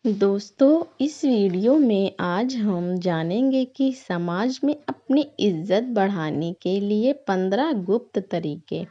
दोस्तों, इस वीडियो में आज हम जानेंगे कि समाज में अपनी इज्जत बढ़ाने के लिए 15 गुप्त तरीके।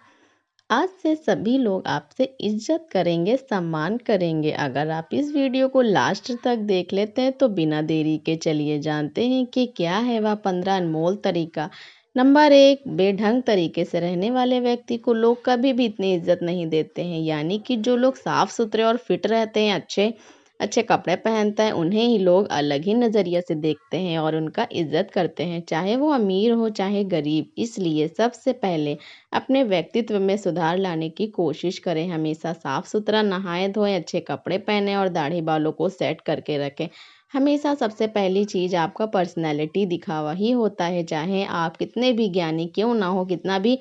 आज से सभी लोग आपसे इज्जत करेंगे, सम्मान करेंगे। अगर आप इस वीडियो को लास्ट तक देख लेते हैं तो बिना देरी के चलिए जानते हैं कि क्या है वह 15 अनमोल तरीका। नंबर 1, बेढंग तरीके से रहने वाले व्यक्ति को लोग कभी भी इतनी इज्जत नहीं देते हैं। यानी कि जो लोग साफ सुथरे और फिट रहते हैं, अच्छे अच्छे कपड़े पहनते हैं, उन्हें ही लोग अलग ही नज़रिए से देखते हैं और उनका इज्जत करते हैं, चाहे वो अमीर हो चाहे गरीब। इसलिए सबसे पहले अपने व्यक्तित्व में सुधार लाने की कोशिश करें। हमेशा साफ सुथरा नहाएं धोएं, अच्छे कपड़े पहने और दाढ़ी बालों को सेट करके रखें। हमेशा सबसे पहली चीज़ आपका पर्सनैलिटी दिखावा ही होता है, चाहे आप कितने भी ज्ञानी क्यों ना हो, कितना भी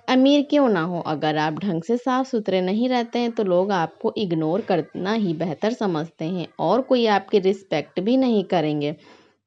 अमीर क्यों ना हो। अगर आप ढंग से साफ सुथरे नहीं रहते हैं तो लोग आपको इग्नोर करना ही बेहतर समझते हैं और कोई आपकी रिस्पेक्ट भी नहीं करेंगे।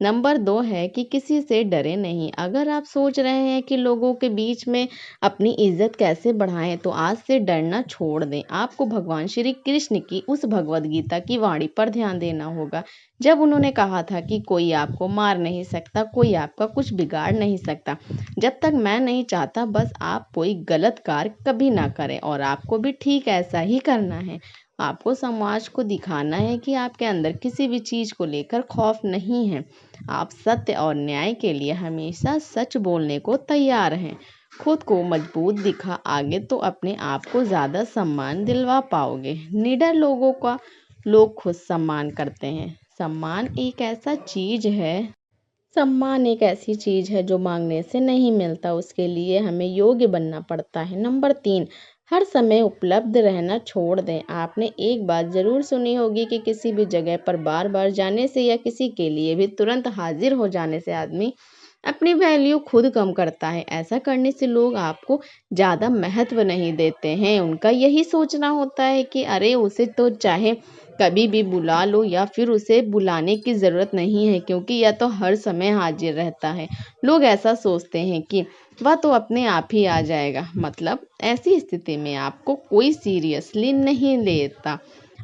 नंबर 2 है कि किसी से डरे नहीं। अगर आप सोच रहे हैं कि लोगों के बीच में अपनी इज्जत कैसे बढ़ाएं तो आज से डरना छोड़ दें। आपको भगवान श्री कृष्ण की उस भगवद गीता की वाणी पर ध्यान देना होगा, जब उन्होंने कहा था कि कोई आपको मार नहीं सकता, कोई आपका कुछ बिगाड़ नहीं सकता, जब तक मैं नहीं चाहता। बस आप कोई गलत कार्य कभी ना करें और आपको भी ठीक ऐसा ही करना है। आपको समाज को दिखाना है कि आपके अंदर किसी भी चीज़ को लेकर खौफ नहीं है। आप सत्य और न्याय के लिए हमेशा सच बोलने को तैयार हैं। खुद को मजबूत दिखा आगे तो अपने आप को ज़्यादा सम्मान दिलवा पाओगे। निडर लोगों का लोग खुद सम्मान करते हैं। सम्मान एक ऐसी चीज़ है जो मांगने से नहीं मिलता, उसके लिए हमें योग्य बनना पड़ता है। नंबर 3, हर समय उपलब्ध रहना छोड़ दें। आपने एक बात ज़रूर सुनी होगी कि किसी भी जगह पर बार बार जाने से या किसी के लिए भी तुरंत हाजिर हो जाने से आदमी अपनी वैल्यू खुद कम करता है। ऐसा करने से लोग आपको ज़्यादा महत्व नहीं देते हैं। उनका यही सोचना होता है कि अरे उसे तो चाहे कभी भी बुला लो या फिर उसे बुलाने की ज़रूरत नहीं है क्योंकि यह तो हर समय हाजिर रहता है। लोग ऐसा सोचते हैं कि वह तो अपने आप ही आ जाएगा। मतलब ऐसी स्थिति में आपको कोई सीरियसली नहीं लेता।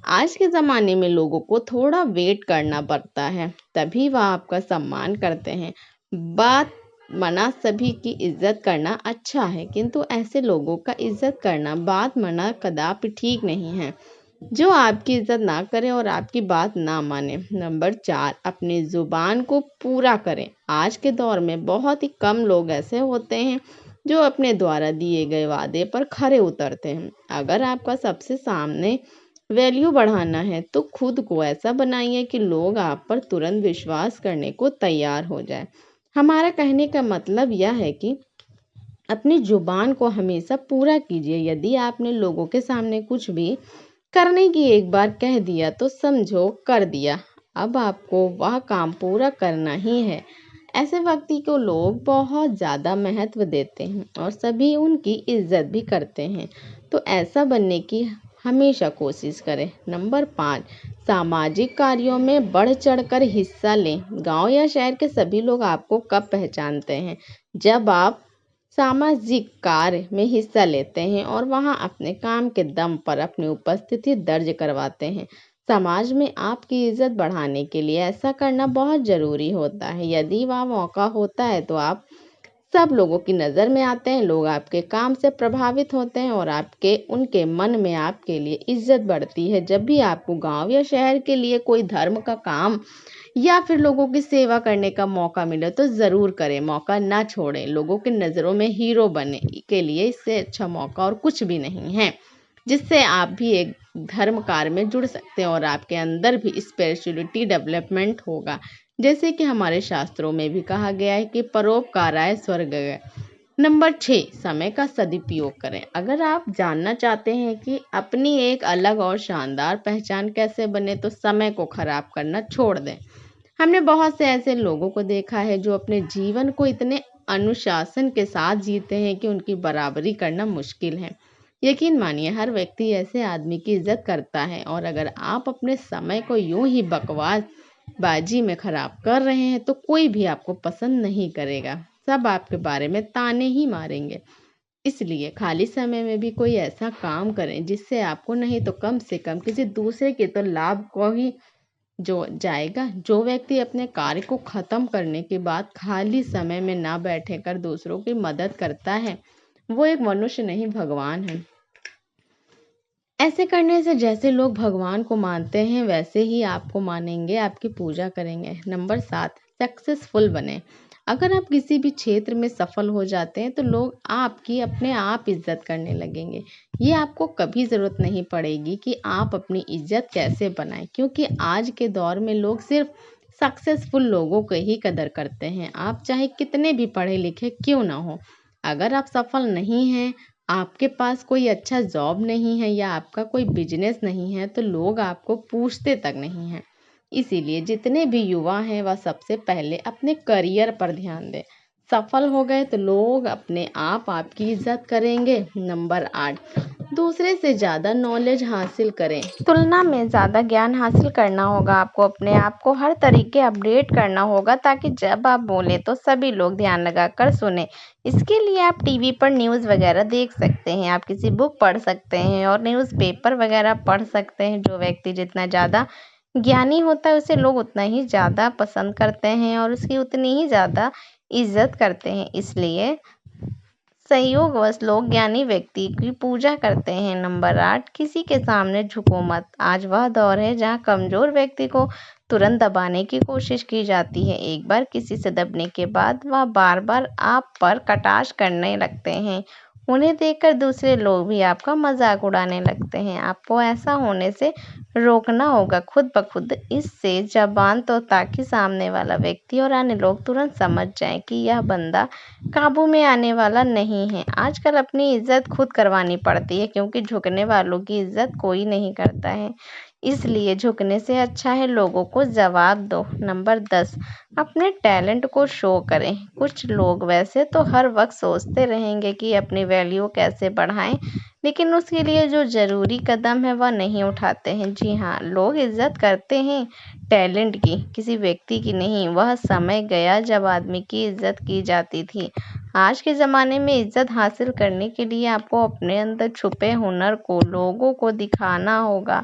आज के ज़माने में लोगों को थोड़ा वेट करना पड़ता है, तभी वह आपका सम्मान करते हैं। बात मना सभी की इज्जत करना अच्छा है, किंतु ऐसे लोगों का इज्जत करना बात मना कदापि ठीक नहीं है जो आपकी इज्जत ना करे और आपकी बात ना माने। नंबर 4, अपनी जुबान को पूरा करें। आज के दौर में बहुत ही कम लोग ऐसे होते हैं जो अपने द्वारा दिए गए वादे पर खरे उतरते हैं। अगर आपका सबसे सामने वैल्यू बढ़ाना है तो खुद को ऐसा बनाइए कि लोग आप पर तुरंत विश्वास करने को तैयार हो जाए। हमारा कहने का मतलब यह है कि अपनी जुबान को हमेशा पूरा कीजिए। यदि आपने लोगों के सामने कुछ भी करने की एक बार कह दिया तो समझो कर दिया। अब आपको वह काम पूरा करना ही है। ऐसे व्यक्ति को लोग बहुत ज़्यादा महत्व देते हैं और सभी उनकी इज्जत भी करते हैं। तो ऐसा बनने की हमेशा कोशिश करें। नंबर 5, सामाजिक कार्यों में बढ़ चढ़कर हिस्सा लें। गांव या शहर के सभी लोग आपको कब पहचानते हैं? जब आप सामाजिक कार्य में हिस्सा लेते हैं और वहां अपने काम के दम पर अपनी उपस्थिति दर्ज करवाते हैं। समाज में आपकी इज्जत बढ़ाने के लिए ऐसा करना बहुत ज़रूरी होता है। यदि वह मौका होता है तो आप सब लोगों की नज़र में आते हैं, लोग आपके काम से प्रभावित होते हैं और आपके उनके मन में आपके लिए इज्जत बढ़ती है। जब भी आपको गांव या शहर के लिए कोई धर्म का काम या फिर लोगों की सेवा करने का मौका मिले तो ज़रूर करें, मौका ना छोड़ें। लोगों की नज़रों में हीरो बनने के लिए इससे अच्छा मौका और कुछ भी नहीं है, जिससे आप भी एक धर्म कार्य में जुड़ सकते हैं और आपके अंदर भी स्पिरिचुअलिटी डेवलपमेंट होगा। जैसे कि हमारे शास्त्रों में भी कहा गया है कि परोपकाराय स्वर्ग गए। नंबर 6, समय का सदुपयोग करें। अगर आप जानना चाहते हैं कि अपनी एक अलग और शानदार पहचान कैसे बने तो समय को खराब करना छोड़ दें। हमने बहुत से ऐसे लोगों को देखा है जो अपने जीवन को इतने अनुशासन के साथ जीते हैं कि उनकी बराबरी करना मुश्किल है। यकीन मानिए हर व्यक्ति ऐसे आदमी की इज्जत करता है और अगर आप अपने समय को यूं ही बकवास बाजी में खराब कर रहे हैं तो कोई भी आपको पसंद नहीं करेगा। सब आपके बारे में ताने ही मारेंगे। इसलिए खाली समय में भी कोई ऐसा काम करें जिससे आपको नहीं तो कम से कम किसी दूसरे के तो लाभ को ही जो व्यक्ति अपने कार्य को खत्म करने के बाद खाली समय में ना बैठे कर दूसरों की मदद करता है, वो एक मनुष्य नहीं भगवान है। ऐसे करने से जैसे लोग भगवान को मानते हैं वैसे ही आपको मानेंगे, आपकी पूजा करेंगे। नंबर 7, सक्सेसफुल बने। अगर आप किसी भी क्षेत्र में सफल हो जाते हैं तो लोग आपकी अपने आप इज्जत करने लगेंगे। ये आपको कभी ज़रूरत नहीं पड़ेगी कि आप अपनी इज्जत कैसे बनाएं, क्योंकि आज के दौर में लोग सिर्फ सक्सेसफुल लोगों को ही कदर करते हैं। आप चाहे कितने भी पढ़े लिखे क्यों ना हो, अगर आप सफल नहीं हैं, आपके पास कोई अच्छा जॉब नहीं है या आपका कोई बिजनेस नहीं है, तो लोग आपको पूछते तक नहीं हैं। इसीलिए जितने भी युवा हैं वह सबसे पहले अपने करियर पर ध्यान दें। सफल हो गए तो लोग अपने आप आपकी इज्जत करेंगे। नंबर 8, दूसरे से ज़्यादा नॉलेज हासिल करें। तुलना में ज़्यादा ज्ञान हासिल करना होगा आपको, अपने आप को हर तरीके अपडेट करना होगा ताकि जब आप बोले तो सभी लोग ध्यान लगाकर सुने। इसके लिए आप टीवी पर न्यूज़ वगैरह देख सकते हैं, आप किसी बुक पढ़ सकते हैं और न्यूज़पेपर वगैरह पढ़ सकते हैं। जो व्यक्ति जितना ज़्यादा ज्ञानी होता है उसे लोग उतना ही ज़्यादा पसंद करते हैं और उसकी उतनी ही ज़्यादा इज्जत करते हैं। इसलिए संयोगवश लोग ज्ञानी व्यक्ति की पूजा करते हैं। नंबर 8, किसी के सामने झुको मत। आज वह दौर है जहां कमजोर व्यक्ति को तुरंत दबाने की कोशिश की जाती है। एक बार किसी से दबने के बाद वह बार बार आप पर कटाक्ष करने लगते हैं। उन्हें देखकर दूसरे लोग भी आपका मजाक उड़ाने लगते हैं। आपको ऐसा होने से रोकना होगा खुद ब खुद। इससे जबान तो, ताकि सामने वाला व्यक्ति और अन्य लोग तुरंत समझ जाएं कि यह बंदा काबू में आने वाला नहीं है। आजकल अपनी इज्जत खुद करवानी पड़ती है, क्योंकि झुकने वालों की इज्जत कोई नहीं करता है। इसलिए झुकने से अच्छा है लोगों को जवाब दो। नंबर 10, अपने टैलेंट को शो करें। कुछ लोग वैसे तो हर वक्त सोचते रहेंगे कि अपनी वैल्यू कैसे बढ़ाएं, लेकिन उसके लिए जो ज़रूरी कदम है वह नहीं उठाते हैं। जी हाँ, लोग इज्जत करते हैं टैलेंट की, किसी व्यक्ति की नहीं। वह समय गया जब आदमी की इज्जत की जाती थी। आज के ज़माने में इज्जत हासिल करने के लिए आपको अपने अंदर छुपे हुनर को लोगों को दिखाना होगा,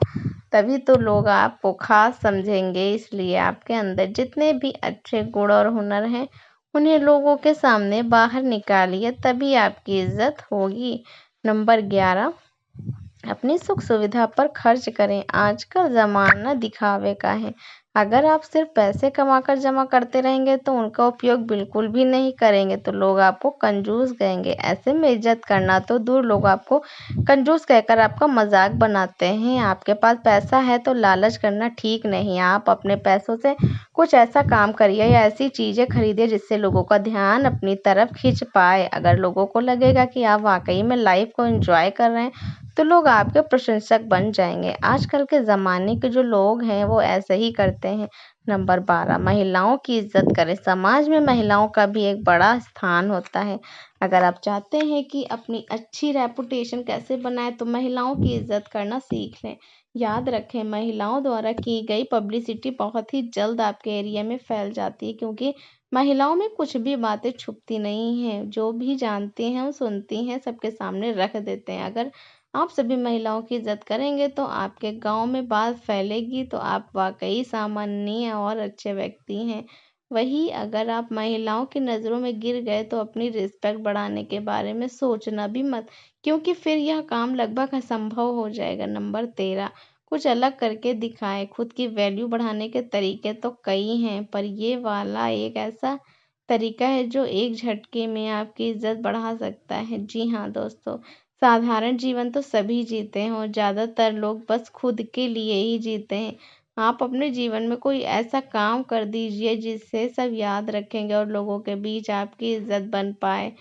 तभी तो लोग आपको खास समझेंगे। इसलिए आपके अंदर जितने भी अच्छे गुण और हुनर हैं उन्हें लोगों के सामने बाहर निकालिए, तभी आपकी इज्जत होगी। नंबर 11, अपनी सुख सुविधा पर खर्च करें। आजकल ज़माना दिखावे का है। अगर आप सिर्फ पैसे कमाकर जमा करते रहेंगे तो उनका उपयोग बिल्कुल भी नहीं करेंगे तो लोग आपको कंजूस कहेंगे। ऐसे में इज्जत करना तो दूर, लोग आपको कंजूस कहकर आपका मजाक बनाते हैं। आपके पास पैसा है तो लालच करना ठीक नहीं। आप अपने पैसों से कुछ ऐसा काम करिए या ऐसी चीज़ें खरीदिए जिससे लोगों का ध्यान अपनी तरफ खींच पाए। अगर लोगों को लगेगा कि आप वाकई में लाइफ को एंजॉय कर रहे हैं तो लोग आपके प्रशंसक बन जाएंगे। आजकल के ज़माने के जो लोग हैं वो ऐसे ही करते हैं। नंबर 12, महिलाओं की इज्जत करें। समाज में महिलाओं का भी एक बड़ा स्थान होता है। अगर आप चाहते हैं कि अपनी अच्छी रेपुटेशन कैसे बनाए तो महिलाओं की इज्जत करना सीख लें। याद रखें, महिलाओं द्वारा की गई पब्लिसिटी बहुत ही जल्द आपके एरिया में फैल जाती है, क्योंकि महिलाओं में कुछ भी बातें छुपती नहीं हैं। जो भी जानती हैं वो सुनती हैं, सबके सामने रख देते हैं। अगर आप सभी महिलाओं की इज्जत करेंगे तो आपके गांव में बात फैलेगी, तो आप वाकई सामान्य और अच्छे व्यक्ति हैं। वही अगर आप महिलाओं की नज़रों में गिर गए तो अपनी रिस्पेक्ट बढ़ाने के बारे में सोचना भी मत, क्योंकि फिर यह काम लगभग असंभव हो जाएगा। नंबर 13, कुछ अलग करके दिखाएं। खुद की वैल्यू बढ़ाने के तरीके तो कई हैं, पर ये वाला एक ऐसा तरीका है जो एक झटके में आपकी इज्जत बढ़ा सकता है। जी हाँ दोस्तों, साधारण जीवन तो सभी जीते हैं और ज़्यादातर लोग बस खुद के लिए ही जीते हैं। आप अपने जीवन में कोई ऐसा काम कर दीजिए जिससे सब याद रखेंगे और लोगों के बीच आपकी इज्जत बन पाए।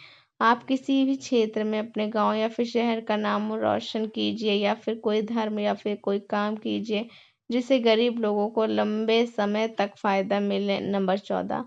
आप किसी भी क्षेत्र में अपने गांव या फिर शहर का नाम रोशन कीजिए, या फिर कोई धर्म या फिर कोई काम कीजिए जिससे गरीब लोगों को लंबे समय तक फायदा मिले। नंबर 14,